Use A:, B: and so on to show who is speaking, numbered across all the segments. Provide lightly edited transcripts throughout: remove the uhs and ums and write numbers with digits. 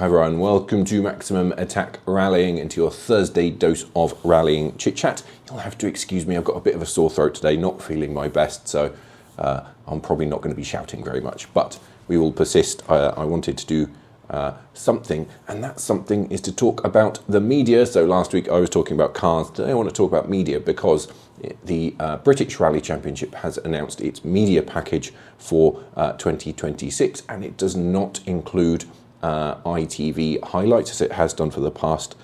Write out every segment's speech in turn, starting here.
A: Hi everyone, welcome to Maximum Attack Rallying and to your Thursday dose of rallying chit chat. You'll have to excuse me, I've got a bit of a sore throat today, not feeling my best, so I'm probably not going to be shouting very much, but we will persist. I wanted to do something, and that something is to talk about the media. So last week I was talking about cars. Today I want to talk about media because the British Rally Championship has announced its media package for 2026, and it does not include ITV highlights as it has done for the past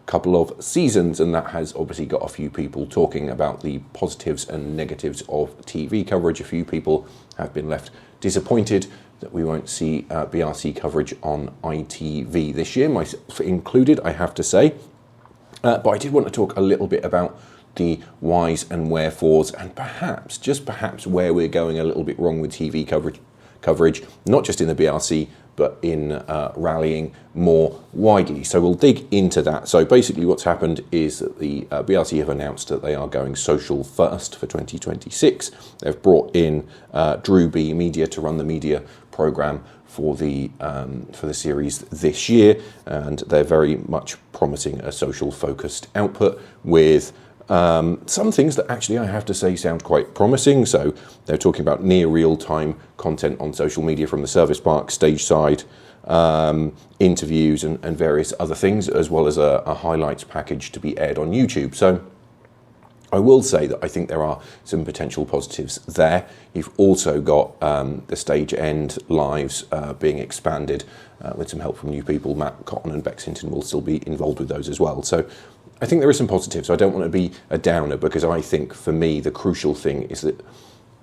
A: couple of seasons, and that has obviously got a few people talking about the positives and negatives of TV coverage. A few people have been left disappointed that we won't see BRC coverage on ITV this year, myself included, I have to say. But I did want to talk a little bit about the whys and wherefores, and perhaps, just perhaps, where we're going a little bit wrong with TV coverage, not just in the BRC, but in rallying more widely. So we'll dig into that. So basically what's happened is that the BRC have announced that they are going social first for 2026. They've brought in Drew B Media to run the media programme for the series this year, and they're very much promising a social focused output with some things that actually I have to say sound quite promising. So they're talking about near real-time content on social media from the service park, stage side, interviews and various other things, as well as a highlights package to be aired on YouTube. So I will say that I think there are some potential positives there. You've also got the stage end lives being expanded with some help from new people. Matt Cotton and Bex Hinton will still be involved with those as well. So I think there are some positives. I don't want to be a downer, because I think for me the crucial thing is that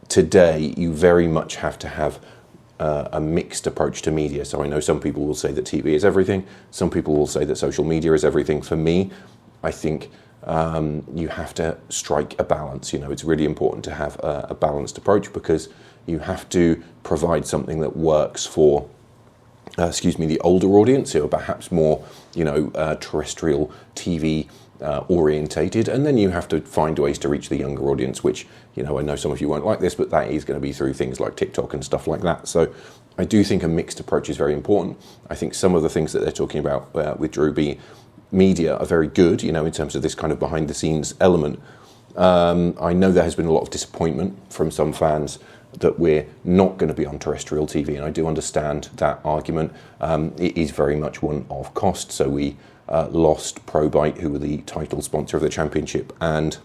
A: today you very much have to have a mixed approach to media. So I know some people will say that TV is everything. Some people will say that social media is everything. For me, I think you have to strike a balance. You know, it's really important to have a balanced approach, because you have to provide something that works for the older audience who are perhaps more, terrestrial TV orientated, and then you have to find ways to reach the younger audience, which, I know some of you won't like this, but that is going to be through things like TikTok and stuff like that. So I do think a mixed approach is very important. I think some of the things that they're talking about with Drew B Media are very good, in terms of this kind of behind the scenes element. I know there has been a lot of disappointment from some fans that we're not going to be on terrestrial TV, and I do understand that argument. It is very much one of cost. So we lost ProBite, who were the title sponsor of the championship, and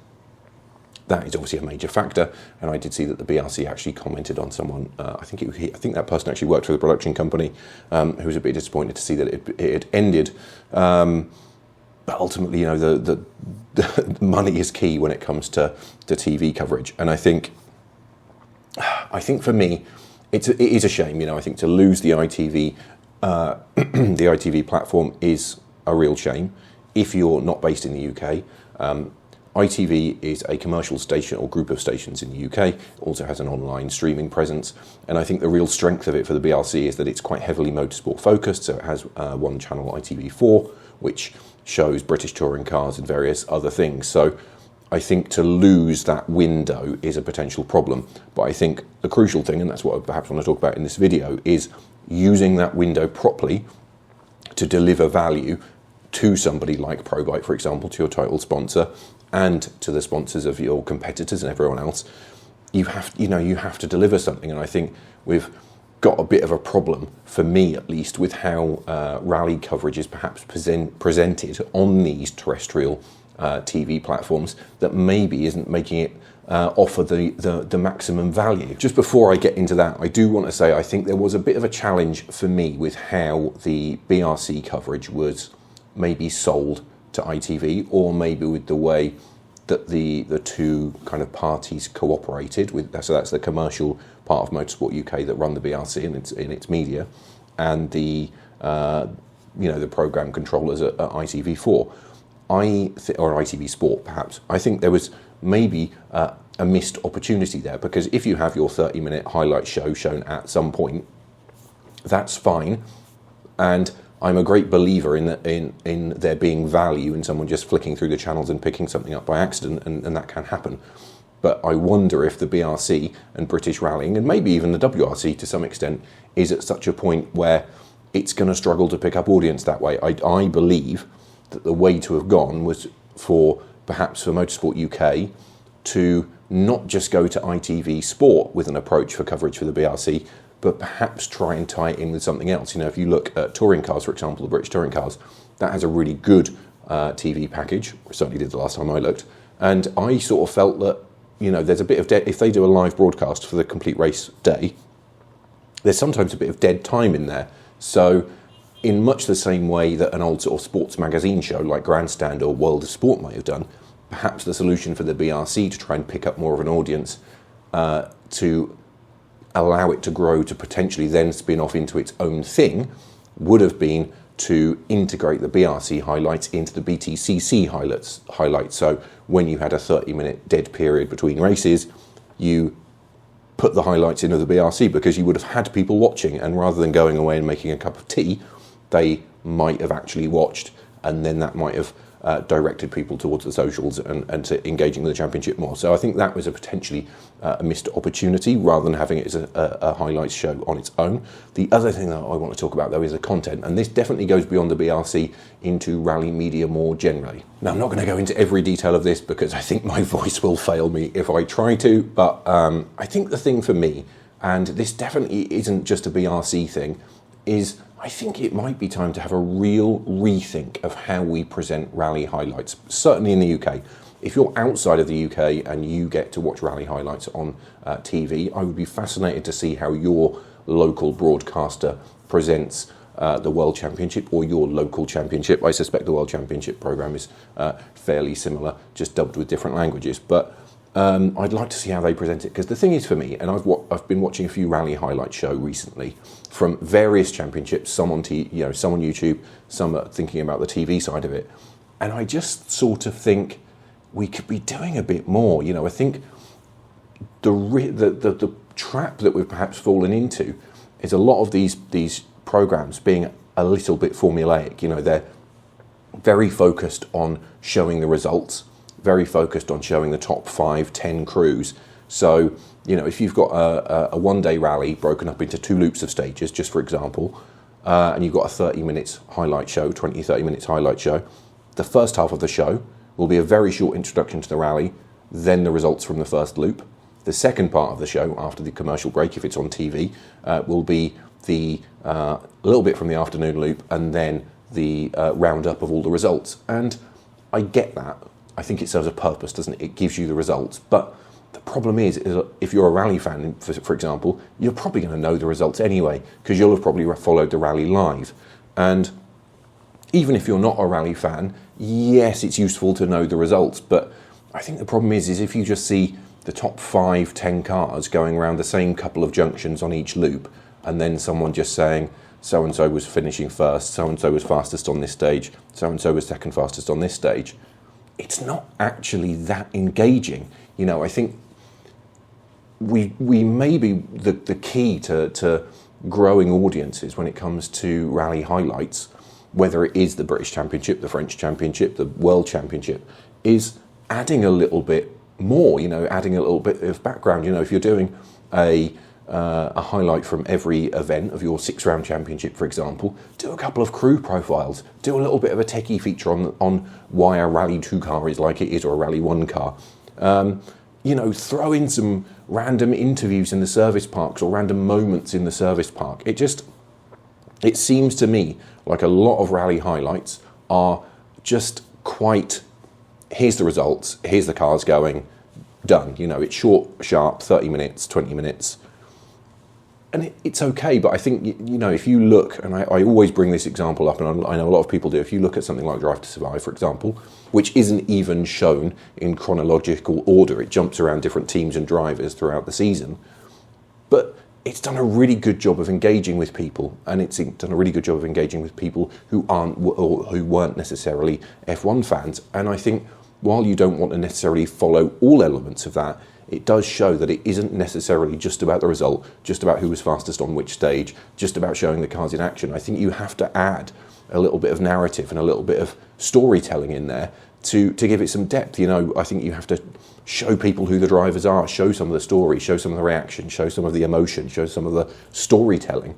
A: that is obviously a major factor. And I did see that the BRC actually commented on someone. I think that person actually worked for the production company, who was a bit disappointed to see that it had ended. But ultimately, the money is key when it comes to TV coverage, and I think for me, it is a shame. I think to lose the ITV, the ITV platform is a real shame. If you're not based in the UK, ITV is a commercial station or group of stations in the UK. It also has an online streaming presence, and I think the real strength of it for the BRC is that it's quite heavily motorsport focused. So it has one channel, ITV4, which shows British touring cars and various other things. So I think to lose that window is a potential problem. But I think the crucial thing, and that's what I perhaps want to talk about in this video, is using that window properly to deliver value to somebody like ProBite, for example, to your title sponsor, and to the sponsors of your competitors and everyone else. You have to deliver something, and I think we've got a bit of a problem, for me at least, with how rally coverage is perhaps presented on these terrestrial TV platforms, that maybe isn't making it offer the maximum value. Just before I get into that, I do want to say I think there was a bit of a challenge for me with how the BRC coverage was maybe sold to ITV, or maybe with the way that the two kind of parties cooperated with. So that's the commercial part of Motorsport UK that run the BRC in its media, and the program controllers at ITV4. Or ITV Sport, perhaps. I think there was maybe a missed opportunity there, because if you have your 30-minute highlight show shown at some point, that's fine, and I'm a great believer in there being value in someone just flicking through the channels and picking something up by accident, and that can happen. But I wonder if the BRC and British Rallying, and maybe even the WRC to some extent, is at such a point where it's going to struggle to pick up audience that way. I believe that the way to have gone was perhaps for Motorsport UK to not just go to ITV Sport with an approach for coverage for the BRC, but perhaps try and tie it in with something else. If you look at touring cars, for example, the British touring cars, that has a really good TV package. Certainly did the last time I looked. And I sort of felt that, there's a bit of if they do a live broadcast for the complete race day, there's sometimes a bit of dead time in there. So in much the same way that an old sort of sports magazine show like Grandstand or World of Sport might have done, perhaps the solution for the BRC to try and pick up more of an audience, to allow it to grow to potentially then spin off into its own thing, would have been to integrate the BRC highlights into the BTCC highlights. So when you had a 30-minute dead period between races, you put the highlights into the BRC because you would have had people watching, and rather than going away and making a cup of tea, they might have actually watched, and then that might have directed people towards the socials and to engaging with the championship more. So I think that was a potentially a missed opportunity rather than having it as a highlights show on its own. The other thing that I want to talk about though is the content, and this definitely goes beyond the BRC into rally media more generally. Now I'm not going to go into every detail of this because I think my voice will fail me if I try to, but I think the thing for me, and this definitely isn't just a BRC thing, is I think it might be time to have a real rethink of how we present rally highlights, certainly in the UK. If you're outside of the UK and you get to watch rally highlights on TV, I would be fascinated to see how your local broadcaster presents the World Championship or your local championship. I suspect the World Championship programme is fairly similar, just dubbed with different languages. But I'd like to see how they present it, because the thing is for me, and I've been watching a few rally highlight show recently from various championships, some on some on YouTube, some are thinking about the TV side of it, and I just sort of think we could be doing a bit more. I think the trap that we've perhaps fallen into is a lot of these programs being a little bit formulaic. They're very focused on showing the results, very focused on showing the top 5-10 crews. So, if you've got a one-day rally broken up into 2 loops of stages, just for example, and you've got a 30 minutes highlight show, 30 minutes highlight show, the first half of the show will be a very short introduction to the rally, then the results from the first loop. The second part of the show, after the commercial break, if it's on TV, will be the little bit from the afternoon loop, and then the roundup of all the results. And I get that. I think it serves a purpose, doesn't it? It gives you the results. But the problem is if you're a rally fan, for example, you're probably going to know the results anyway, because you'll have probably followed the rally live. And even if you're not a rally fan, yes, it's useful to know the results. But I think the problem is if you just see the top 5-10 cars going around the same couple of junctions on each loop, and then someone just saying, so-and-so was finishing first, so-and-so was fastest on this stage, so-and-so was second fastest on this stage, it's not actually that engaging. I think we may be the key to growing audiences when it comes to rally highlights, whether it is the British Championship, the French Championship, the World Championship, is adding a little bit more, adding a little bit of background. If you're doing a highlight from every event of your 6-round championship, for example, do a couple of crew profiles, do a little bit of a techie feature on why a Rally 2 car is like it is, or a Rally 1 car. Throw in some random interviews in the service parks or random moments in the service park. It seems to me like a lot of rally highlights are just quite, here's the results, here's the cars going, done. It's short, sharp, 30 minutes, 20 minutes. And it's okay, but I think, if you look, and I always bring this example up, and I know a lot of people do, if you look at something like Drive to Survive, for example, which isn't even shown in chronological order, it jumps around different teams and drivers throughout the season, but it's done a really good job of engaging with people, and it's done a really good job of engaging with people who aren't, or who weren't necessarily F1 fans. And I think while you don't want to necessarily follow all elements of that, it does show that it isn't necessarily just about the result, just about who was fastest on which stage, just about showing the cars in action. I think you have to add a little bit of narrative and a little bit of storytelling in there to give it some depth. I think you have to show people who the drivers are, show some of the story, show some of the reaction, show some of the emotion, show some of the storytelling.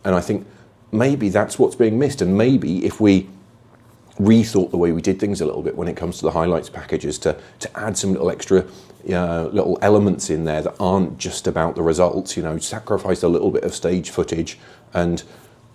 A: And I think maybe that's what's being missed. And maybe if we rethought the way we did things a little bit when it comes to the highlights packages, to add some little extra little elements in there that aren't just about the results, sacrifice a little bit of stage footage and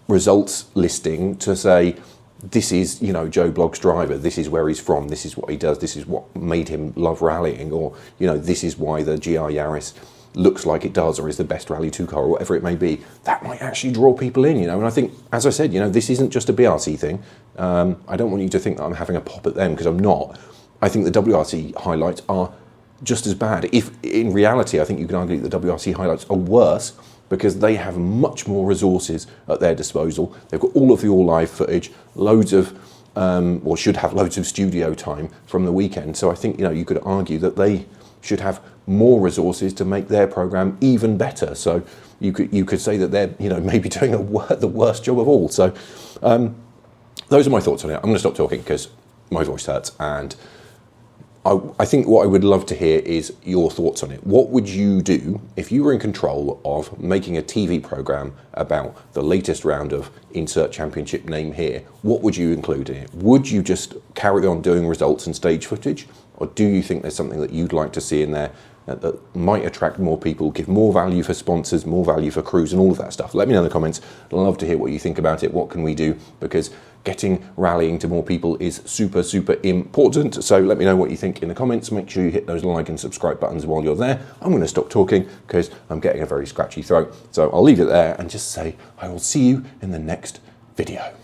A: results listing to say, this is, Joe Blogg's driver, this is where he's from, this is what he does, this is what made him love rallying, or, this is why the GR Yaris looks like it does, or is the best Rally 2 car, or whatever it may be. That might actually draw people in, and I think, as I said, this isn't just a BRC thing. I don't want you to think that I'm having a pop at them, because I'm not. I think the WRC highlights are just as bad. If in reality, I think you can argue that the WRC highlights are worse because they have much more resources at their disposal. They've got all of the all-live footage, loads of, or should have loads of studio time from the weekend. So I think, you could argue that they should have more resources to make their program even better. So you could say that they're, maybe doing the worst job of all. So those are my thoughts on it. I'm going to stop talking because my voice hurts, and I think what I would love to hear is your thoughts on it. What would you do if you were in control of making a TV program about the latest round of insert championship name here? What would you include in it? Would you just carry on doing results and stage footage? Or do you think there's something that you'd like to see in there that might attract more people, give more value for sponsors, more value for crews, and all of that stuff? Let me know in the comments. I'd love to hear what you think about it. What can we do? Because getting rallying to more people is super, super important. So let me know what you think in the comments. Make sure you hit those like and subscribe buttons while you're there. I'm going to stop talking because I'm getting a very scratchy throat. So I'll leave it there and just say I will see you in the next video.